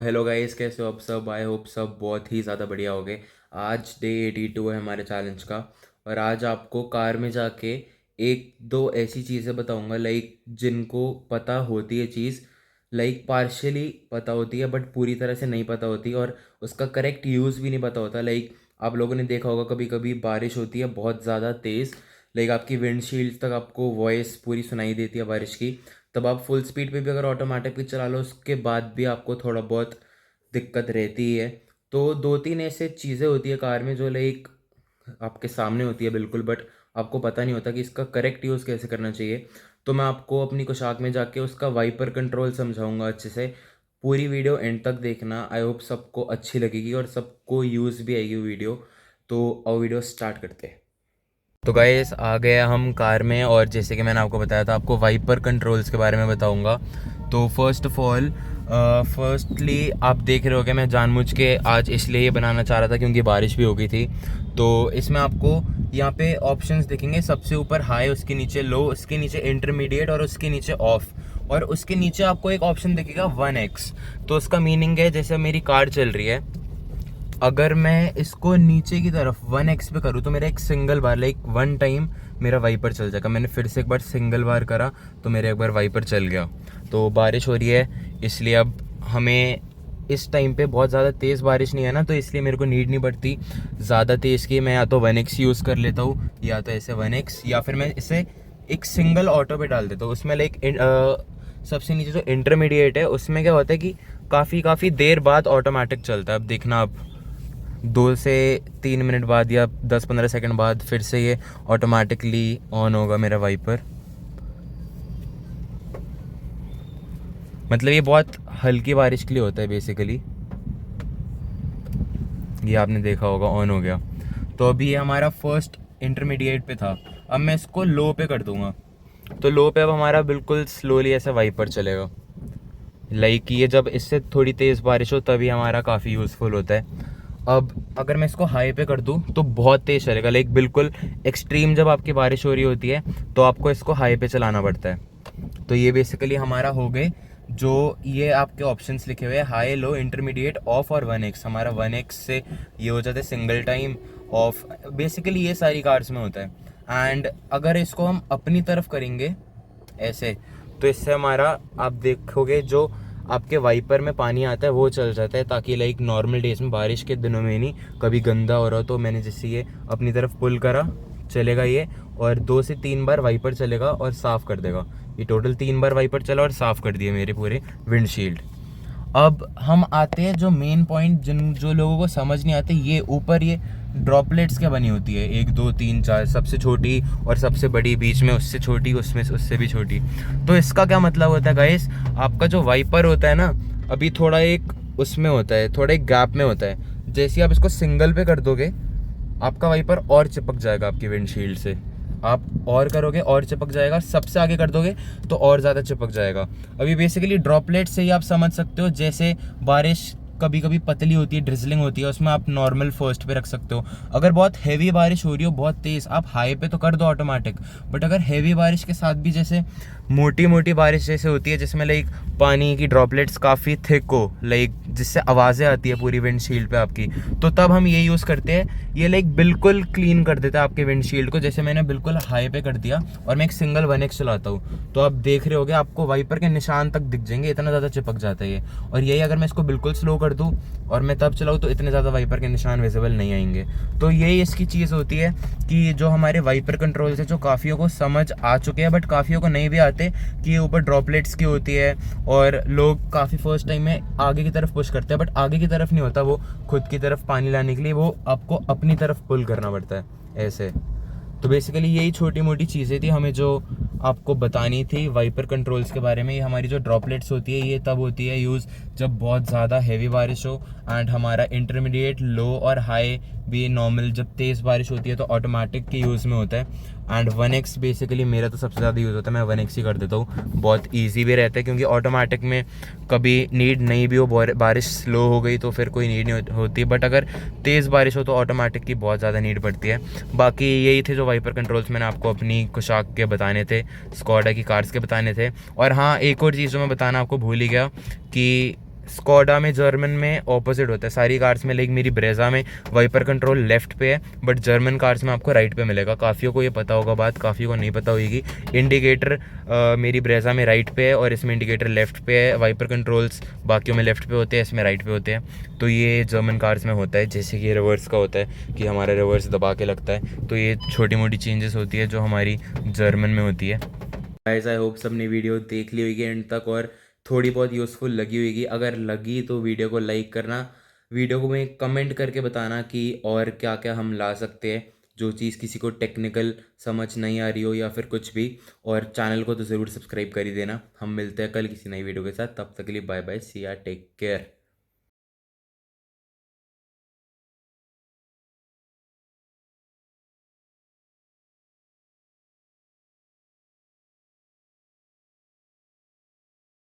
Hello guys, कैसे हो आप सब। आई होप सब बहुत ही ज़्यादा बढ़िया हो गए। आज डे 82 है हमारे चैलेंज का। और आज आपको कार में जाके एक दो ऐसी चीज़ें बताऊंगा, लाइक जिनको पता होती है चीज़, लाइक पार्शियली पता होती है बट पूरी तरह से नहीं पता होती, और उसका करेक्ट यूज़ भी नहीं पता होता। लाइक आप लोगों ने देखा होगा, कभी कभी बारिश होती है बहुत ज़्यादा तेज़, लाइक आपकी विंडशील्ड तक आपको वॉइस पूरी सुनाई देती है बारिश की। तब आप फुल स्पीड पे भी अगर ऑटोमेटिक भी चला लो, उसके बाद भी आपको थोड़ा बहुत दिक्कत रहती ही है। तो दो तीन ऐसे चीज़ें होती है कार में जो लाइक आपके सामने होती है बिल्कुल, बट आपको पता नहीं होता कि इसका करेक्ट यूज़ कैसे करना चाहिए। तो मैं आपको अपनी पोशाक में जाके उसका वाइपर कंट्रोल समझाऊंगा अच्छे से। पूरी वीडियो एंड तक देखना, आई होप सबको अच्छी लगेगी और सबको यूज़ भी आएगी वीडियो। तो आओ वीडियो स्टार्ट करते हैं। तो गाइस आ गए हम कार में, और जैसे कि मैंने आपको बताया था, आपको वाइपर कंट्रोल्स के बारे में बताऊंगा। तो फर्स्ट ऑफ ऑल, फर्स्टली आप देख रहे हो कि मैं जानबूझ के आज इसलिए ये बनाना चाह रहा था क्योंकि बारिश भी हो गई थी। तो इसमें आपको यहाँ पे ऑप्शंस दिखेंगे, सबसे ऊपर हाई, उसके नीचे लो, उसके नीचे इंटरमीडिएट और उसके नीचे ऑफ। और उसके नीचे आपको एक ऑप्शन दिखेगा 1x। तो उसका मीनिंग है, जैसे मेरी कार चल रही है, अगर मैं इसको नीचे की तरफ 1x पे करूँ तो मेरा एक सिंगल बार, लाइक वन टाइम, मेरा वाइपर चल जाएगा। मैंने फिर से एक बार सिंगल बार करा तो मेरा एक बार वाइपर चल गया। तो बारिश हो रही है, इसलिए अब हमें इस टाइम पे बहुत ज़्यादा तेज़ बारिश नहीं है ना, तो इसलिए मेरे को नीड नहीं पड़ती ज़्यादा तेज़ की। मैं या तो 1x यूज़ कर लेता हूँ, या तो ऐसे 1x, या फिर मैं इसे एक सिंगल ऑटो पे डाल देता हूँ। उसमें लाइक सबसे नीचे जो इंटरमीडिएट है, उसमें क्या होता है कि काफ़ी देर बाद ऑटोमेटिक चलता है। अब देखना, आप 2 से 3 मिनट बाद या 10-15 सेकंड बाद फिर से ये ऑटोमेटिकली ऑन होगा मेरा वाइपर। मतलब ये बहुत हल्की बारिश के लिए होता है बेसिकली। ये आपने देखा होगा, ऑन हो गया। तो अभी ये हमारा फर्स्ट इंटरमीडिएट पे था। अब मैं इसको लो पे कर दूंगा, तो लो पे अब हमारा बिल्कुल स्लोली ऐसा वाइपर चलेगा। लाइक ये जब इससे थोड़ी तेज़ बारिश हो तभी हमारा काफ़ी यूज़फुल होता है। अब अगर मैं इसको हाई पे कर दूं तो बहुत तेज़ चलेगा, लाइक बिल्कुल एक्सट्रीम जब आपकी बारिश हो रही होती है तो आपको इसको हाई पे चलाना पड़ता है। तो ये बेसिकली हमारा हो गए, जो ये आपके ऑप्शंस लिखे हुए हैं, हाई, लो, इंटरमीडिएट, ऑफ और 1x। हमारा 1x से ये हो जाता है सिंगल टाइम, ऑफ बेसिकली ये सारी कार्स में होता है। एंड अगर इसको हम अपनी तरफ करेंगे ऐसे, तो इससे हमारा, आप देखोगे जो आपके वाइपर में पानी आता है वो चल जाता है, ताकि लाइक नॉर्मल डेज में, बारिश के दिनों में नहीं, कभी गंदा हो रहा हो तो मैंने जैसे ये अपनी तरफ पुल करा, चलेगा ये, और 2 से 3 बार वाइपर चलेगा और साफ़ कर देगा। ये टोटल 3 बार वाइपर चला और साफ़ कर दिए मेरे पूरे विंडशील्ड। अब हम आते हैं जो मेन पॉइंट, जिन जो लोगों को समझ नहीं आते, ये ऊपर ये ड्रॉपलेट्स क्या बनी होती है, 1 2 3 4, सबसे छोटी और सबसे बड़ी, बीच में उससे छोटी, उसमें उससे भी छोटी। तो इसका क्या मतलब होता है गाइस, आपका जो वाइपर होता है ना, अभी थोड़ा एक उसमें होता है, थोड़ा एक गैप में होता है। जैसे आप इसको सिंगल पे कर दोगे, आपका वाइपर और चिपक जाएगा आपकी विंडशील्ड से। आप और करोगे और चिपक जाएगा, सबसे आगे कर दोगे तो और ज़्यादा चिपक जाएगा। अभी बेसिकली ड्रॉपलेट से ही आप समझ सकते हो, जैसे बारिश कभी कभी पतली होती है, ड्रिजलिंग होती है, उसमें आप नॉर्मल फर्स्ट पे रख सकते हो। अगर बहुत हैवी बारिश हो रही हो, बहुत तेज़, आप हाई पे तो कर दो ऑटोमेटिक। बट अगर हैवी बारिश के साथ भी, जैसे मोटी मोटी बारिश जैसे होती है, जिसमें लाइक पानी की ड्रॉपलेट्स काफ़ी थिक हो, लाइक जिससे आवाज़ें आती है पूरी विंडशील्ड पे आपकी, तो तब हम ये यूज़ करते हैं। ये लाइक बिल्कुल क्लीन कर देता है आपके विंडशील्ड को। जैसे मैंने बिल्कुल हाई पे कर दिया और मैं एक सिंगल 1x चलाता हूँ, तो आप देख रहे होगे आपको वाइपर के निशान तक दिख जाएंगे, इतना ज़्यादा चिपक जाता है ये। और यही अगर मैं इसको बिल्कुल स्लो कर दूँ और मैं तब चलाऊँ तो इतने ज़्यादा वाइपर के निशान विजिबल नहीं आएंगे। तो यही इसकी चीज़ होती है कि जो हमारे वाइपर कंट्रोल से, जो काफ़ियों को समझ आ चुके हैं बट काफ़ियों को नहीं भी आते, कि ये ऊपर ड्रॉपलेट्स की होती है, और लोग काफ़ी फर्स्ट टाइम में आगे की तरफ पुश करते हैं, बट आगे की तरफ नहीं होता, वो खुद की तरफ पानी लाने के लिए वो आपको अपनी तरफ पुल करना पड़ता है ऐसे। तो बेसिकली यही छोटी मोटी चीज़ें थी हमें जो आपको बतानी थी वाइपर कंट्रोल्स के बारे में। ये हमारी जो ड्रॉपलेट्स होती है, ये तब होती है यूज़ जब बहुत ज़्यादा हैवी बारिश हो, एंड हमारा इंटरमीडिएट, लो और हाई भी नॉर्मल, जब तेज़ बारिश होती है तो ऑटोमेटिक के यूज़ में होता है। एंड 1x बेसिकली मेरा तो सबसे ज़्यादा यूज़ होता है, मैं 1x ही कर देता हूँ। बहुत ईजी भी रहता है, क्योंकि ऑटोमेटिक में कभी नीड नहीं भी हो, बारिश स्लो हो गई तो फिर कोई नीड नहीं होती, बट अगर तेज़ बारिश हो तो ऑटोमेटिक की बहुत ज़्यादा नीड पड़ती है। बाकी यही थे जो वाइपर कंट्रोल्स मैंने आपको अपनी कुशाक के बताने थे, स्कोडा की कार्स के बताने थे। और हाँ, एक और चीज़ जो मैं बताना आपको भूल ही गया, कि स्कोडा में जर्मन में ऑपोजिट होता है सारी कार्स में, लाइक मेरी ब्रेजा में वाइपर कंट्रोल लेफ्ट पे है, बट जर्मन कार्स में आपको राइट पे मिलेगा। काफ़ियों को ये पता होगा बात, काफ़ियों को नहीं पता होगी। इंडिकेटर मेरी ब्रेजा में राइट पे है और इसमें इंडिकेटर लेफ्ट पे है। वाइपर कंट्रोल्स बाकियों में लेफ्ट पे होते हैं, इसमें राइट पे होते हैं। तो ये जर्मन कार्स में होता है, जैसे कि रिवर्स का होता है कि हमारा रिवर्स दबा के लगता है। तो ये छोटी मोटी चेंजेस होती है जो हमारी जर्मन में होती है। गाइस आई होप सबने वीडियो देख ली होगी एंड तक और थोड़ी बहुत यूज़फुल लगी होगी। अगर लगी तो वीडियो को लाइक करना, वीडियो को में कमेंट करके बताना कि और क्या क्या हम ला सकते हैं, जो चीज़ किसी को टेक्निकल समझ नहीं आ रही हो या फिर कुछ भी। और चैनल को तो ज़रूर सब्सक्राइब कर ही देना। हम मिलते हैं कल किसी नई वीडियो के साथ, तब तक के लिए बाय बाय, सी या, टेक केयर।